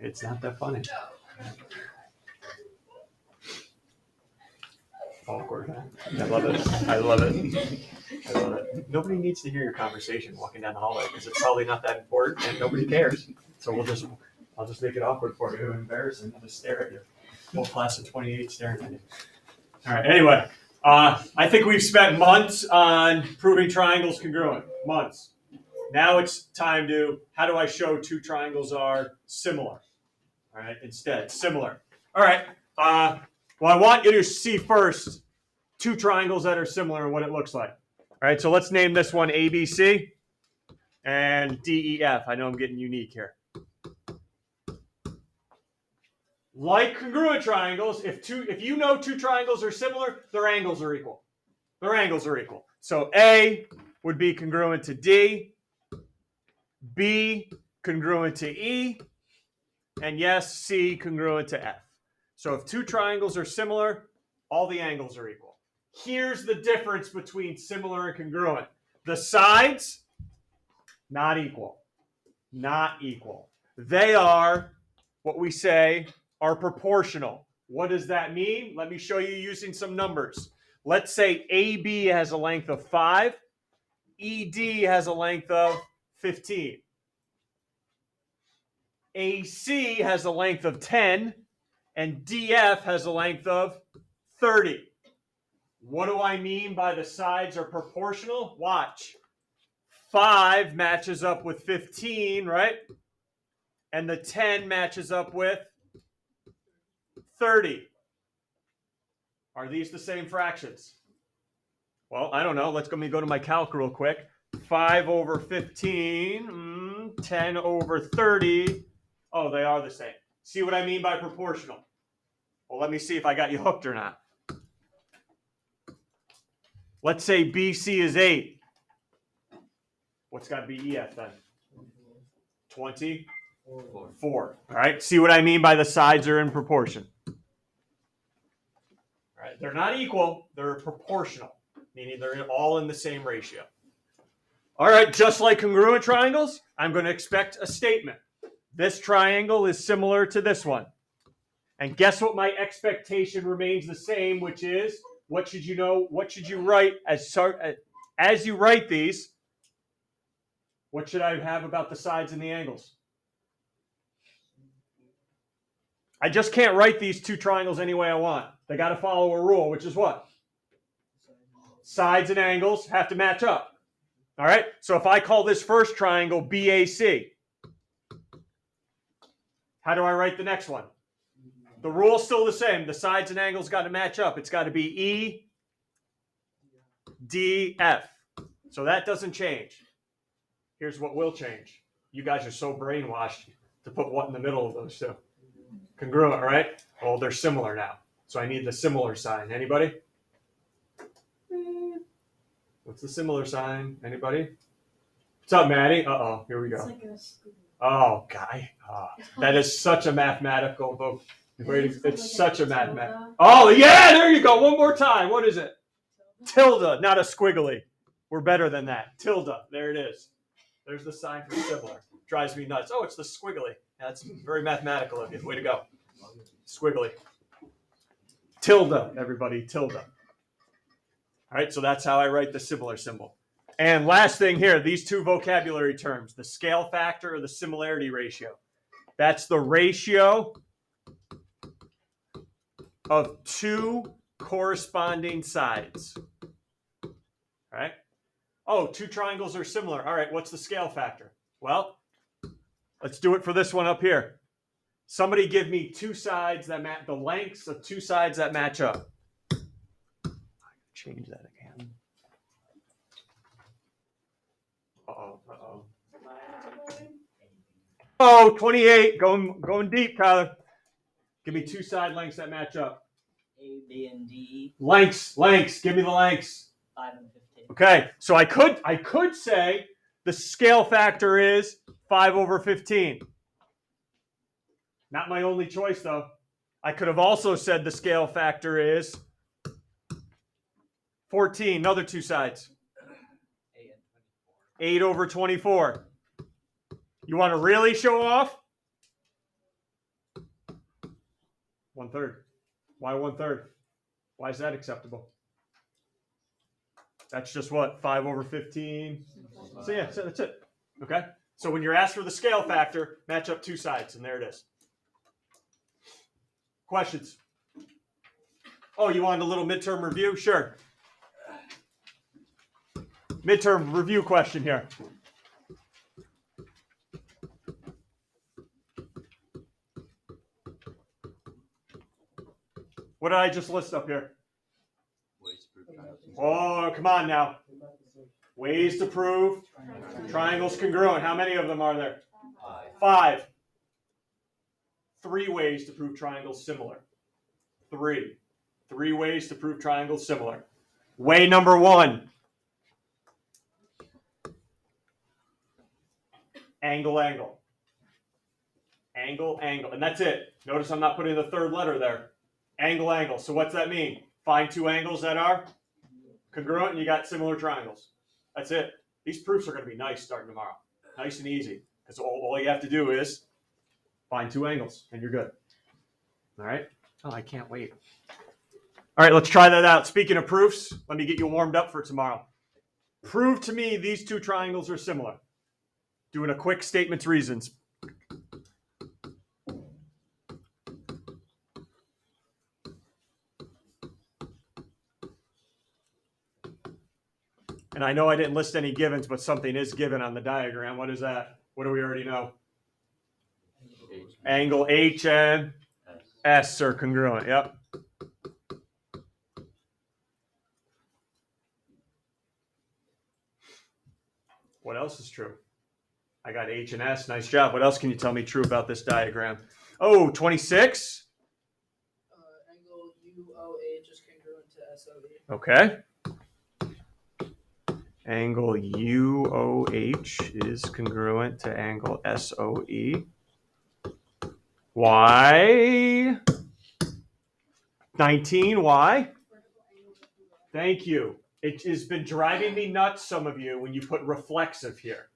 It's not that funny. Awkward. I love it. I love it. I love it. Nobody needs to hear your conversation walking down the hallway because it's probably not that important and nobody cares. So I'll just make it awkward for you and embarrassing. I'll just stare at you. Whole class of 28 staring at you. All right. Anyway, I think we've spent months on proving triangles congruent. Months. Now it's time to, how do I show two triangles are similar? All right, instead, similar. All right, well, I want you to see first two triangles that are similar and what it looks like. All right, so let's name this one ABC and DEF. I know I'm getting unique here. Like congruent triangles, if you know two triangles are similar, their angles are equal. Their angles are equal. So A would be congruent to D, B congruent to E, and yes, C congruent to F. So if two triangles are similar, all the angles are equal. Here's the difference between similar and congruent. The sides, not equal. Not equal. They are, what we say, are proportional. What does that mean? Let me show you using some numbers. Let's say AB has a length of 5, ED has a length of 15. AC has a length of 10, and DF has a length of 30. What do I mean by the sides are proportional? Watch. 5 matches up with 15, right? And the 10 matches up with 30. Are these the same fractions? Well, I don't know. Let me go to my calc real quick. 5 over 15, 10 over 30. Oh, they are the same. See what I mean by proportional? Well, let me see if I got you hooked or not. Let's say BC is 8. What's got to be EF then? 24. All right. See what I mean by the sides are in proportion? All right. They're not equal. They're proportional, meaning they're all in the same ratio. All right. Just like congruent triangles, I'm going to expect a statement. This triangle is similar to this one. And guess what? My expectation remains the same, which is, what should you know? What should you write as you write these? What should I have about the sides and the angles? I just can't write these two triangles any way I want. They got to follow a rule, which is what? Sides and angles have to match up. All right? So if I call this first triangle BAC, how do I write the next one? The rule's still the same. The sides and angles got to match up. It's got to be EDF. So that doesn't change. Here's what will change. You guys are so brainwashed to put what in the middle of those two. Congruent, right? Well, they're similar now. So I need the similar sign. Anybody? What's the similar sign? Anybody? What's up, Maddie? Uh-oh, here we go. Oh, guy. That is such a mathematical vote. It's such a mathematical. Oh, yeah, there you go. One more time. What is it? Tilde, not a squiggly. We're better than that. Tilde. There it is. There's the sign for similar. Drives me nuts. Oh, it's the squiggly. That's very mathematical of you. Way to go. Squiggly. Tilde, everybody. Tilde. All right, so that's how I write the similar symbol. And last thing here, these two vocabulary terms, the scale factor or the similarity ratio. That's the ratio of two corresponding sides. All right. Oh, two triangles are similar. All right, what's the scale factor? Well, let's do it for this one up here. Somebody give me two sides that match, the lengths of two sides that match up. I gotta change that again. Oh, 28. Going deep, Tyler. Give me two side lengths that match up. A, B, and D. Lengths. Give me the lengths. 5 and 15. Okay, so I could say the scale factor is 5 over 15. Not my only choice, though. I could have also said the scale factor is 14. Another two sides. 8 over 24. You want to really show off? 1/3. Why 1/3? Why is that acceptable? That's just what? 5/15. So yeah, so that's it. Okay? So when you're asked for the scale factor, match up two sides, and there it is. Questions? Oh, you wanted a little midterm review? Sure. Midterm review question here. What did I just list up here? Oh, come on now. Ways to prove triangles congruent. How many of them are there? 5. 3 ways to prove triangles similar. 3. 3 ways to prove triangles similar. Way number 1. Angle, angle. Angle, angle. And that's it. Notice I'm not putting the third letter there. Angle, angle. So what's that mean? Find 2 angles that are congruent and you got similar triangles. That's it. These proofs are going to be nice starting tomorrow. Nice and easy. Because all you have to do is find 2 angles and you're good. All right? Oh, I can't wait. All right, let's try that out. Speaking of proofs, let me get you warmed up for tomorrow. Prove to me these 2 triangles are similar. Doing a quick statements reasons. And I know I didn't list any givens, but something is given on the diagram. What is that? What do we already know? Angle H and S are congruent. Yep. What else is true? I got H and S. Nice job. What else can you tell me true about this diagram? Oh, 26. Angle UOH is congruent to SOE. Okay. Angle UOH is congruent to angle SOE. Why? 19. Why? Thank you. It has been driving me nuts, some of you, when you put reflexive here.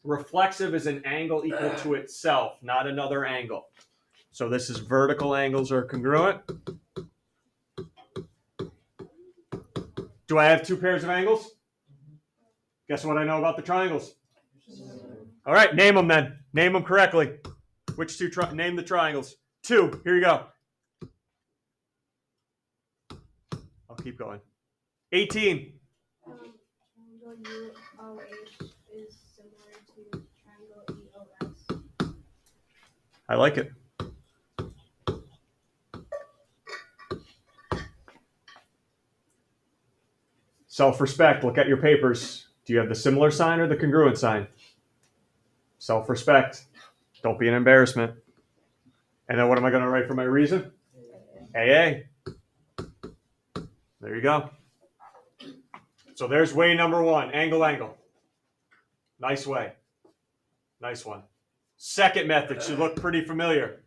Reflexive is an angle equal to itself, not another angle. So this is vertical angles are congruent. Do I have 2 pairs of angles? Guess what I know about the triangles? All right, name them then. Name them correctly. Which 2? Name the triangles. 2. Here you go. I'll keep going. 18. Triangle UOH is similar to triangle EOS. I like it. Self-respect. Look at your papers. Do you have the similar sign or the congruent sign? Self-respect. Don't be an embarrassment. And then what am I going to write for my reason? AA. There you go. So there's way number 1. Angle, angle. Nice way. Nice one. Second method should look pretty familiar.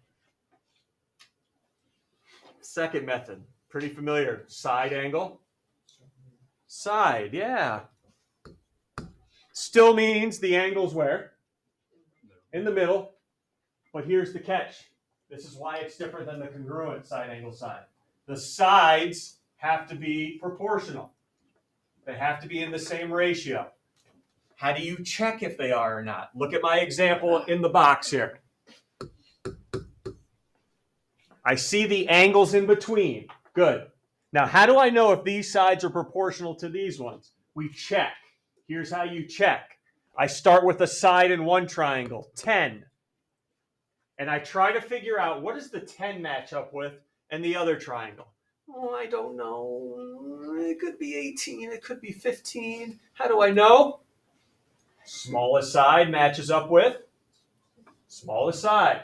Second method. Pretty familiar. Side angle. Side, yeah. Still means the angle's where? In the middle. But here's the catch. This is why it's different than the congruent side angle side. The sides have to be proportional. They have to be in the same ratio. How do you check if they are or not? Look at my example in the box here. I see the angles in between. Good. Now, how do I know if these sides are proportional to these ones? We check. Here's how you check. I start with a side in one triangle, 10. And I try to figure out what does the 10 match up with in the other triangle. Oh, I don't know. It could be 18. It could be 15. How do I know? Smallest side matches up with smallest side.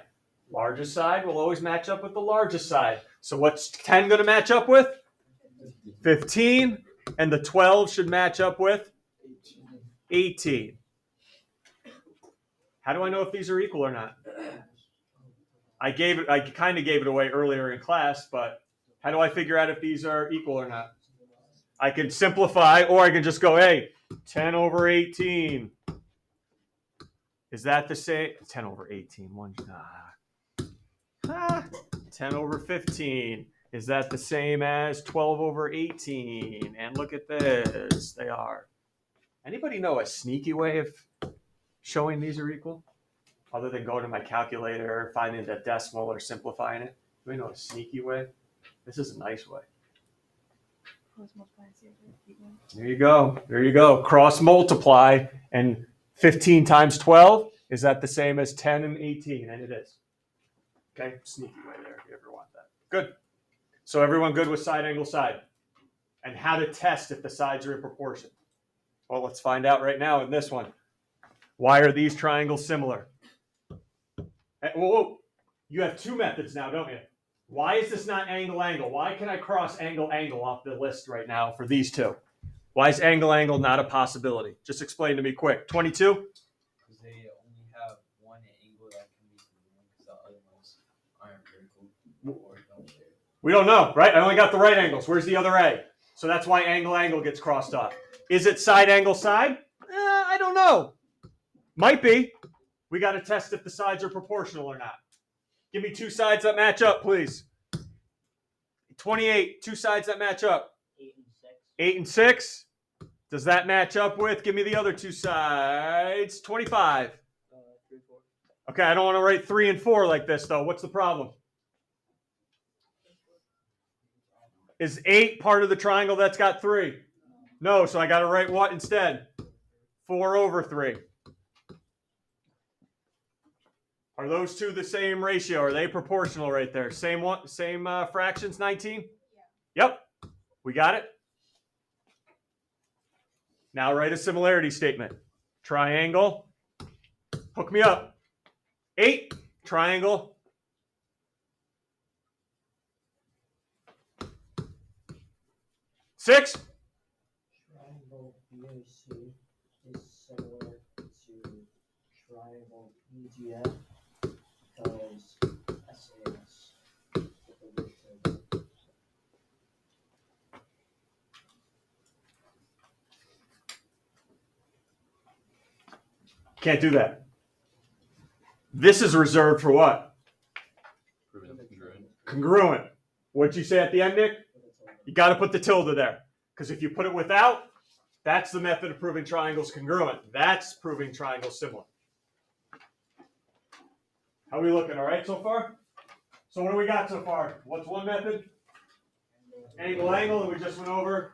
Largest side will always match up with the largest side. So what's 10 going to match up with? 15. And the 12 should match up with 18. How do I know if these are equal or not? I kind of gave it away earlier in class, but how do I figure out if these are equal or not? I can simplify, or I can just go, hey, 10 over 18. Is that the same? 10 over 18. 10 10 over 15. Is that the same as 12 over 18? And look at this. They are. Anybody know a sneaky way of showing these are equal? Other than going to my calculator, finding the decimal, or simplifying it? Do we know a sneaky way? This is a nice way. There you go. There you go. Cross multiply. And 15 times 12, is that the same as 10 and 18? And it is. Okay, sneaky way there if you ever want that. Good. So everyone good with side angle side? And how to test if the sides are in proportion? Well, let's find out right now in this one. Why are these triangles similar? Whoa. You have two methods now, don't you? Why is this not angle angle? Why can I cross angle angle off the list right now for these two? Why is angle angle not a possibility? Just explain to me quick. 22? Because they only have one angle that can be congruent because the other ones aren't vertical or don't share. We don't know, right? I only got the right angles. Where's the other A? So that's why angle angle gets crossed off. Is it side angle side? I don't know. Might be. We got to test if the sides are proportional or not. Give me two sides that match up, please. 28, two sides that match up. 8 and 6. 8 and 6. Does that match up with? Give me the other two sides. 25. 3, 4. Okay, I don't want to write 3 and 4 like this, though. What's the problem? Is 8 part of the triangle that's got 3? No, so I got to write what instead? 4 over 3. Are those two the same ratio? Are they proportional right there? Same one, same fractions, 19? Yeah. Yep. We got it. Now write a similarity statement. Triangle. Hook me up. 8. Triangle. Six. Triangle BAC is similar to triangle EGF because SAS. Can't do that. This is reserved for what? Proven congruent. Congruent. What'd you say at the end, Nick? You got to put the tilde there. Because if you put it without, that's the method of proving triangles congruent. That's proving triangles similar. How are we looking? All right so far? So what do we got so far? What's one method? Angle, angle, and we just went over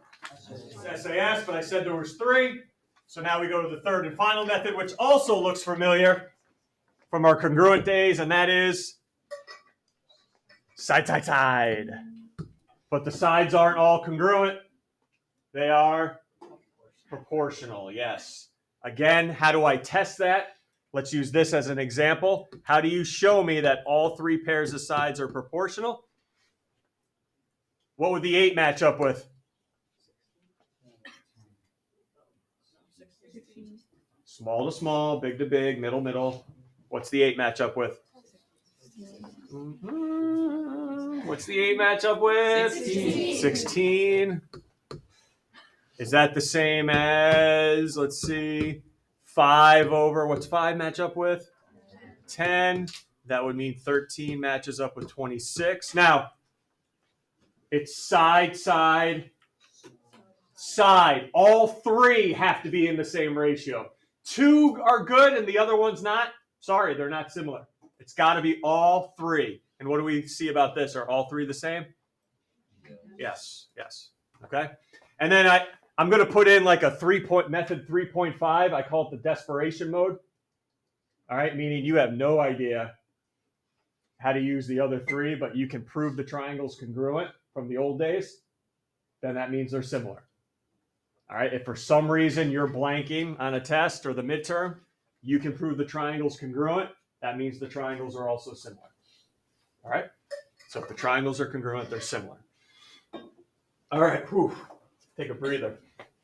SAS, but I said there was 3. So now we go to the third and final method, which also looks familiar from our congruent days, and that is side, side, side. But the sides aren't all congruent. They are proportional, yes. Again, how do I test that? Let's use this as an example. How do you show me that all 3 pairs of sides are proportional? What would the 8 match up with? Small to small, big to big, middle, middle. What's the 8 match up with? What's the 8 match up with? 16. Is that the same as, let's see, 5 over, what's 5 match up with? 10. That would mean 13 matches up with 26. Now, it's side, side, side. All 3 have to be in the same ratio. 2 are good and the other one's not. Sorry, they're not similar. It's got to be all 3. And what do we see about this? Are all 3 the same? Yes, yes. Okay. And then I'm going to put in like a 3-point method 3.5. I call it the desperation mode. All right, meaning you have no idea how to use the other 3, but you can prove the triangles congruent from the old days. Then that means they're similar. All right, if for some reason you're blanking on a test or the midterm, you can prove the triangles congruent. That means the triangles are also similar. All right, so if the triangles are congruent, they're similar. All right, whew. Take a breather.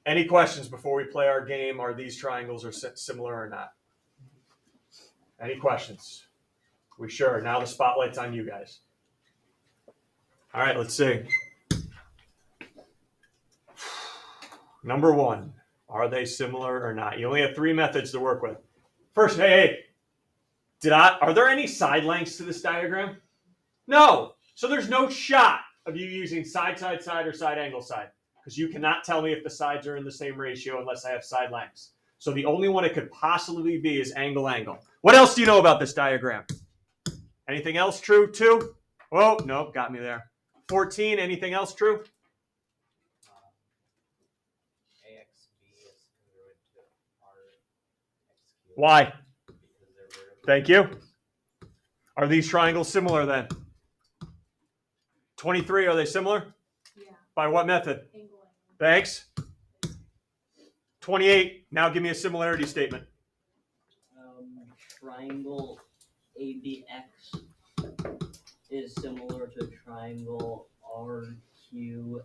Any questions before we play our game? Are these triangles are similar or not? Any questions? We sure? Now the spotlight's on you guys. All right, let's see. Number 1, are they similar or not? You only have 3 methods to work with. First, hey, are there any side lengths to this diagram? No. So there's no shot of you using side, side, side, or side angle side, because you cannot tell me if the sides are in the same ratio unless I have side lengths. So the only one it could possibly be is angle, angle. What else do you know about this diagram? Anything else true too? Whoa, nope, got me there. 14, anything else true? AXB is congruent to RXQ. Why? Because they're vertical. Thank you. Are these triangles similar then? 23, are they similar? Yeah. By what method? Angle. Thanks. 28, now give me a similarity statement. Triangle ABX is similar to triangle RQX.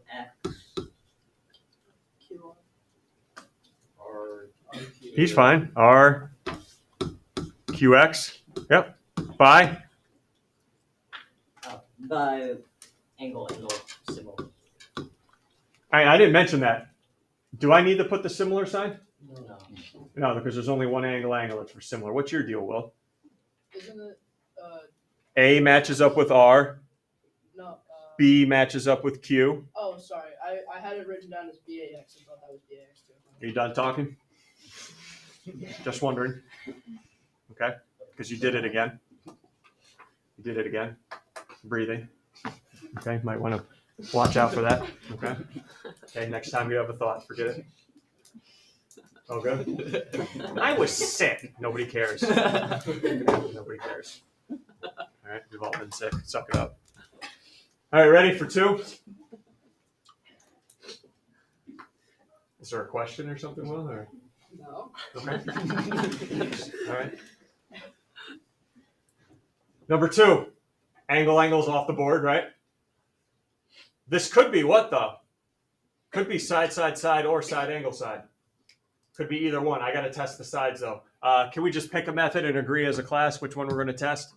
Q1. Or He's fine. R, QX. Yep. By? By angle, similar. I didn't mention that. Do I need to put the similar sign? No. No, because there's only one angle. It's for similar. What's your deal, Will? Isn't it? A matches up with R. No. B matches up with Q. Oh, sorry. I had it written down as BAX and thought that was BAX too. Are you done talking? Just wondering. Okay. Because you did it again. You did it again. Breathing. Okay. Might want to watch out for that. Okay. Okay. Next time you have a thought, forget it. Oh, good. I was sick. Nobody cares. Nobody cares. All right. We've all been sick. Suck it up. All right. Ready for 2? Is there a question or something, Will? Or? No. Okay. All right. Number 2, angle's off the board, right? This could be what though? Could be side, side, side, or side, angle, side. Could be either one. I got to test the sides though. Can we just pick a method and agree as a class which one we're going to test?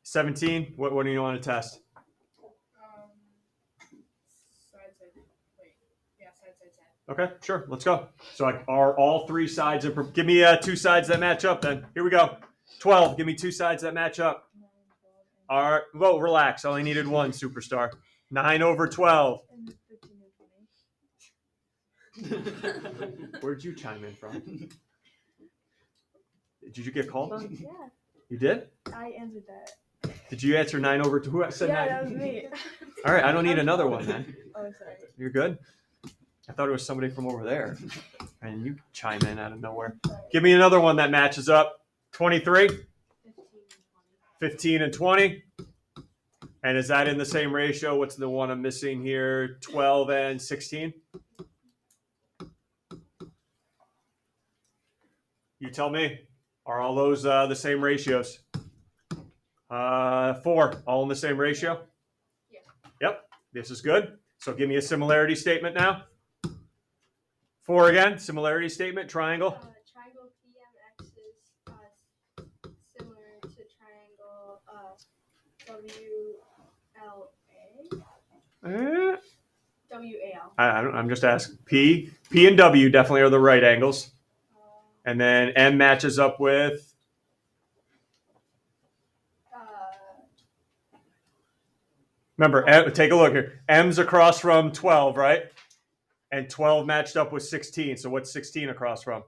17. What do you want to test? Side. Wait. Yeah, side. Okay, sure. Let's go. So are all 3 sides? Give me 2 sides that match up. Then here we go. 12. Give me 2 sides that match up. All right. Whoa, relax. I only needed 1, superstar. 9 over 12. And 15 and 20. Where'd you chime in from? Did you get called on? Yeah, You did? I answered that. Did you answer 9 over 2? Who said Yeah, 9? that was me. All right, I don't need another one then. Oh, sorry. You're good? I thought it was somebody from over there. And you chime in out of nowhere. Give me another one that matches up. 23, 15, and 20. And is that in the same ratio? What's the one I'm missing here? 12 and 16? You tell me. Are all those the same ratios? 4, all in the same ratio? Yeah. Yep, this is good. So give me a similarity statement now. 4 again, similarity statement, triangle. Triangle PMX is similar to triangle WLA. WAL. I'm just asking. P and W definitely are the right angles. And then M matches up with, remember, take a look here. M's across from 12, right? And 12 matched up with 16. So what's 16 across from?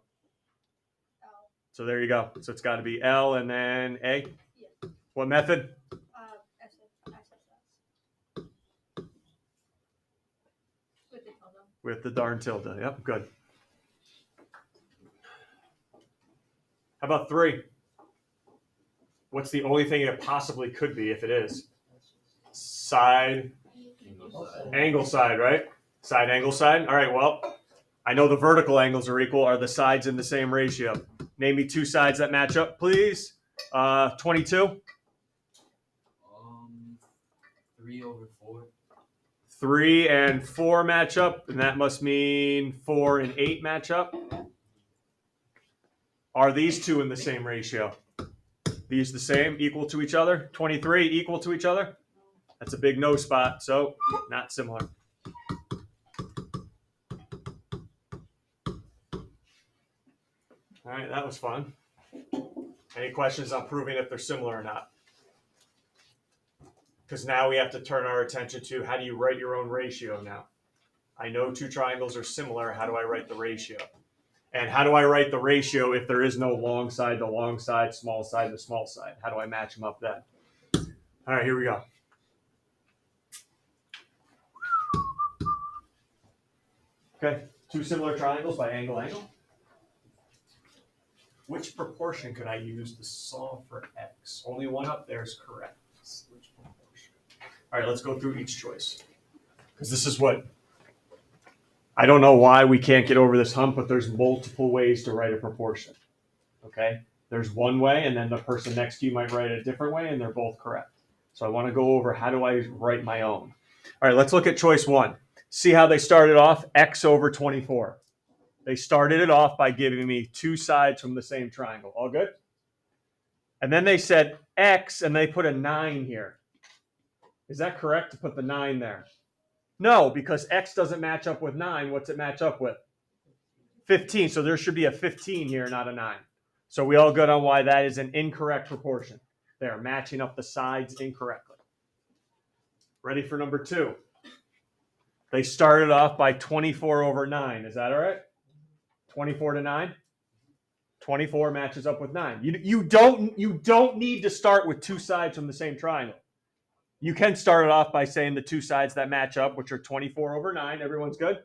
L. So there you go. So it's got to be L and then A. Yeah. What method? SSS. With the tilde. With the darn tilde. Yep, good. How about 3? What's the only thing it possibly could be if it is? Side, angle side, right? Side, angle side. All right, well, I know the vertical angles are equal. Are the sides in the same ratio? Name me 2 sides that match up, please. 22. 3 over 4. 3 and 4 match up, and that must mean 4 and 8 match up. Are these 2 in the same ratio? These the same, equal to each other? 23 equal to each other? That's a big no spot, so not similar. All right, that was fun. Any questions on proving if they're similar or not? because now we have to turn our attention to how do you write your own ratio now. I know two triangles are similar. How do I write the ratio? And how do I write the ratio if there is no long side to long side, small side to small side? How do I match them up then? All right, here we go. Okay, two similar triangles by angle, angle. Which proportion could I use to solve for x? Only one up there is correct. Which proportion? All right, let's go through each choice. Because this is what, I don't know why we can't get over this hump, but there's multiple ways to write a proportion. Okay? There's one way, and then the person next to you might write it a different way, and they're both correct. So I want to go over how do I write my own. All right, let's look at choice one. See how they started off? X over 24. They started it off by giving me two sides from the same triangle. All good? And then they said X, and they put a 9 here. Is that correct to put the 9 there? No, because X doesn't match up with 9. What's it match up with? 15. So there should be a 15 here, not a 9. So we all good on why that is an incorrect proportion. They're matching up the sides incorrectly. Ready for number 2? They started off by 24 over 9. Is that all right? 24 to 9? 24 matches up with 9. You don't need to start with two sides from the same triangle. You can start it off by saying the two sides that match up, which are 24 over 9. Everyone's good?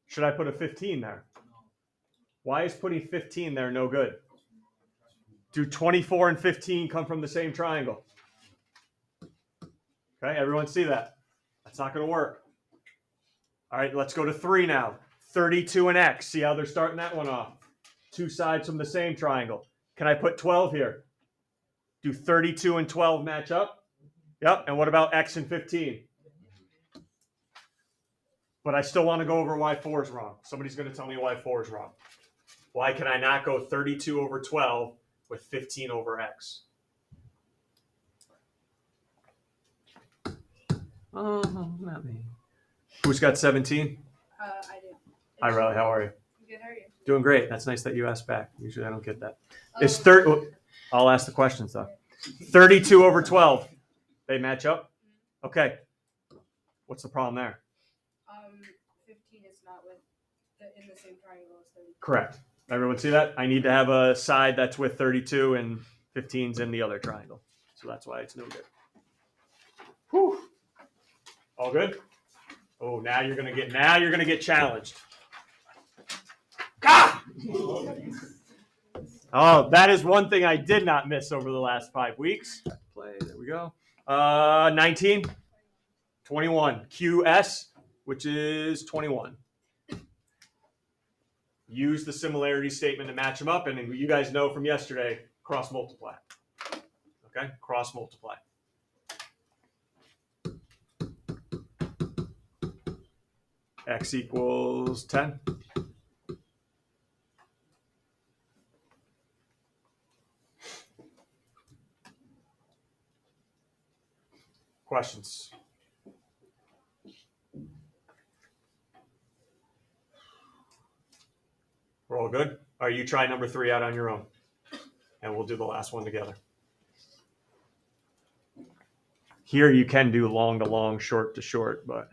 Should I put a 15 there? Why is putting 15 there no good? Do 24 and 15 come from the same triangle? Okay, everyone see that? That's not going to work. All right, let's go to 3 now. 32 and x. See how they're starting that one off? Two sides from the same triangle. Can I put 12 here? Do 32 and 12 match up? Yep. And what about x and 15? But I still want to go over why 4 is wrong. Somebody's going to tell me why 4 is wrong. Why can I not go 32 over 12 with 15 over x? Oh, not me. Who's got 17? I do. Hi, Riley. How are you? Good, how are you? Doing great. That's nice that you asked back. Usually I don't get that. Um, Is I'll ask the questions though. 32 over 12. They match up? Okay. What's the problem there? 15 is not in the same triangle as 32. Correct. Everyone see that? I need to have a side that's with 32 and 15's in the other triangle. So that's why it's no good. Whew. All good? Oh, now you're gonna get challenged. God! Oh, that is one thing I did not miss over the last 5 weeks. Play, there we go. 19, 21. QS, which is 21. Use the similarity statement to match them up, and you guys know from yesterday, cross multiply. Okay, cross multiply. X equals 10. Questions? We're all good? All right, you try number 3 out on your own, and we'll do the last one together. Here you can do long to long, short to short, but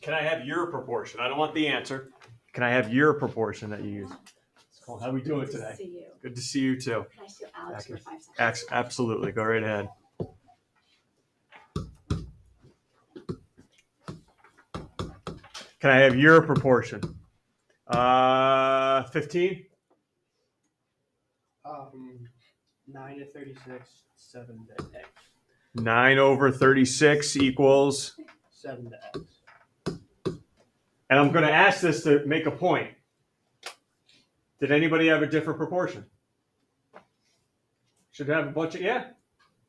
Can I have your proportion? I don't want the answer. Can I have your proportion that you use? Cool. How we doing today? See you. Good to see you too. Can I steal Alex for 5 seconds? Absolutely. Go right ahead. Can I have your proportion? 15? 9 to 36, 7 to X. 9 over 36 equals. 7 to X. And I'm going to ask this to make a point. Did anybody have a different proportion? Should have a bunch of, yeah.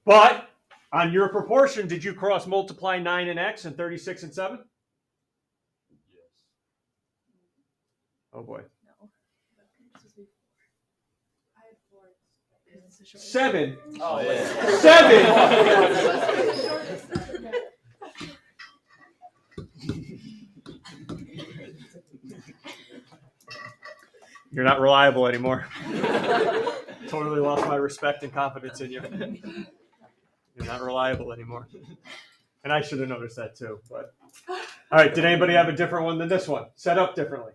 But on your proportion, did you cross multiply 9 and X and 36 and 7? Yes. Oh boy. No. I had 4. It's the shortest. 7. Oh, yeah. 7. You're not reliable anymore. Totally lost my respect and confidence in you. You're not reliable anymore. And I should have noticed that too. But all right, did anybody have a different one than this one? Set up differently.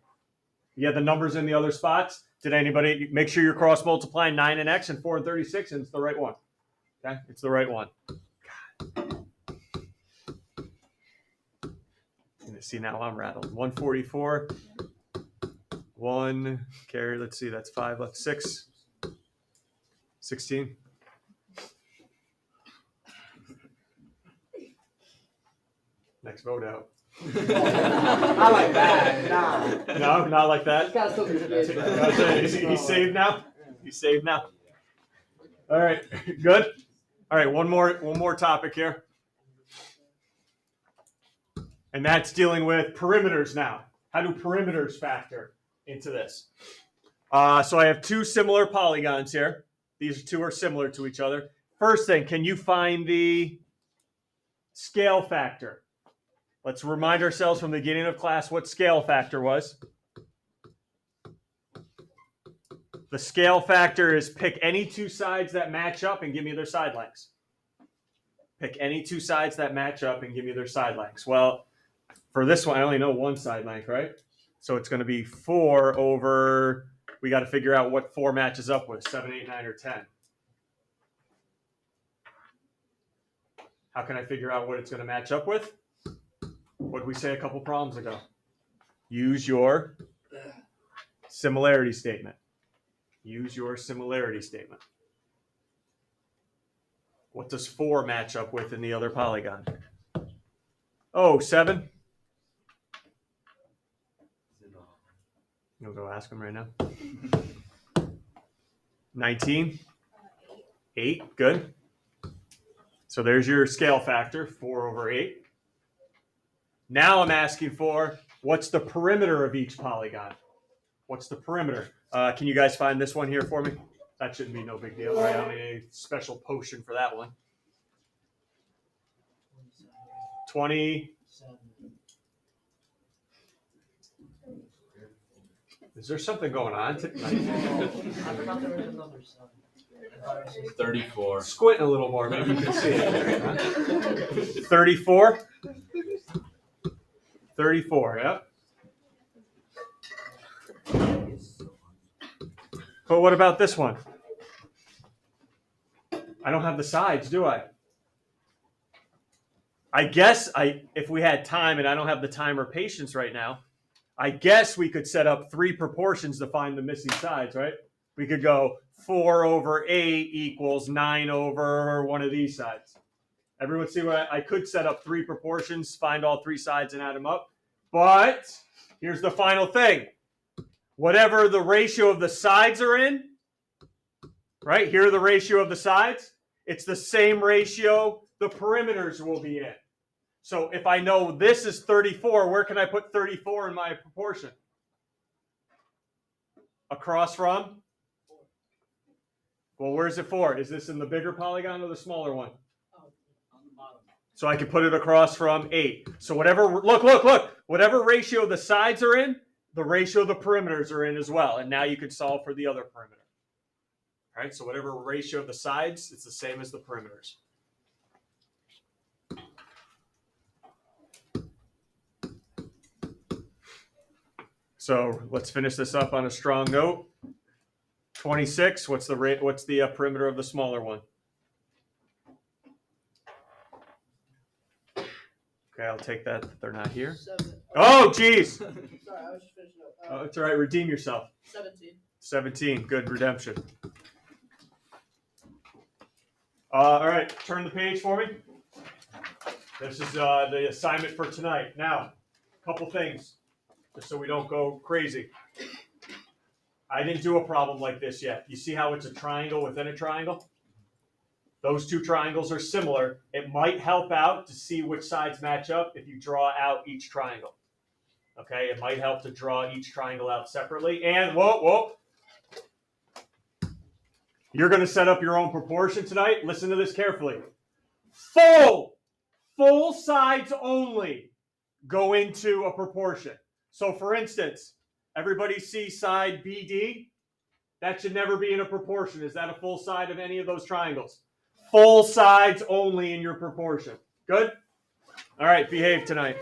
You had the numbers in the other spots. Did anybody make sure you're cross multiplying 9 and X and 4 and 36 and it's the right one? Okay, it's the right one. God. See, now I'm rattled. 144. 1 carry. Let's see. That's 5 left. 6. 16. Next vote out. Not like that. Nah. No, not like that. He's got something good. He's saved now. He's saved now. All right, good. All right, one more topic here, and that's dealing with perimeters now. How do perimeters factor into this? So I have 2 similar polygons here. These 2 are similar to each other. First thing, can you find the scale factor? Let's remind ourselves from the beginning of class what scale factor was. The scale factor is pick any 2 sides that match up and give me their side lengths. Pick any 2 sides that match up and give me their side lengths. Well, for this one, I only know 1 side length, right? So it's going to be 4 over, we got to figure out what 4 matches up with, 7, 8, 9, or 10. How can I figure out what it's going to match up with? What did we say a couple problems ago? Use your similarity statement. Use your similarity statement. What does 4 match up with in the other polygon? Oh, 7? You'll go ask him right now. 19? 8, good. So there's your scale factor, 4 over 8. Now I'm asking for what's the perimeter of each polygon? What's the perimeter? Can you guys find this one here for me? That shouldn't be no big deal, right? I don't need a special potion for that one. 20. Is there something going on tonight? I forgot there was another side. 34. Squint a little more, maybe you can see it. 34? 34, yeah. But what about this one? I don't have the sides, do I? I guess if we had time, and I don't have the time or patience right now, I guess we could set up 3 proportions to find the missing sides, right? We could go 4 over 8 equals 9 over one of these sides. Everyone see what I could set up 3 proportions, find all 3 sides and add them up. But here's the final thing. Whatever the ratio of the sides are in, right? Here are the ratio of the sides. It's the same ratio the perimeters will be in. So if I know this is 34, where can I put 34 in my proportion? Across from? Well, where's it for? Is this in the bigger polygon or the smaller one? On the bottom. So I can put it across from 8. So whatever, look, whatever ratio the sides are in, the ratio the perimeters are in as well. And now you can solve for the other perimeter. All right, so whatever ratio of the sides, it's the same as the perimeters. So let's finish this up on a strong note. 26. What's the rate? What's the perimeter of the smaller one? Okay, I'll take that. They're not here. 7. Oh, geez. Sorry, I was just finishing up. Oh, it's all right. Redeem yourself. 17. 17. Good redemption. All right. Turn the page for me. This is the assignment for tonight. Now, a couple things, just so we don't go crazy. I didn't do a problem like this yet. You see how it's a triangle within a triangle? Those two triangles are similar. It might help out to see which sides match up if you draw out each triangle. Okay, it might help to draw each triangle out separately. And whoa. You're going to set up your own proportion tonight. Listen to this carefully. Full sides only go into a proportion. So for instance, everybody see side BD? That should never be in a proportion. Is that a full side of any of those triangles? Full sides only in your proportion. Good? All right, behave tonight.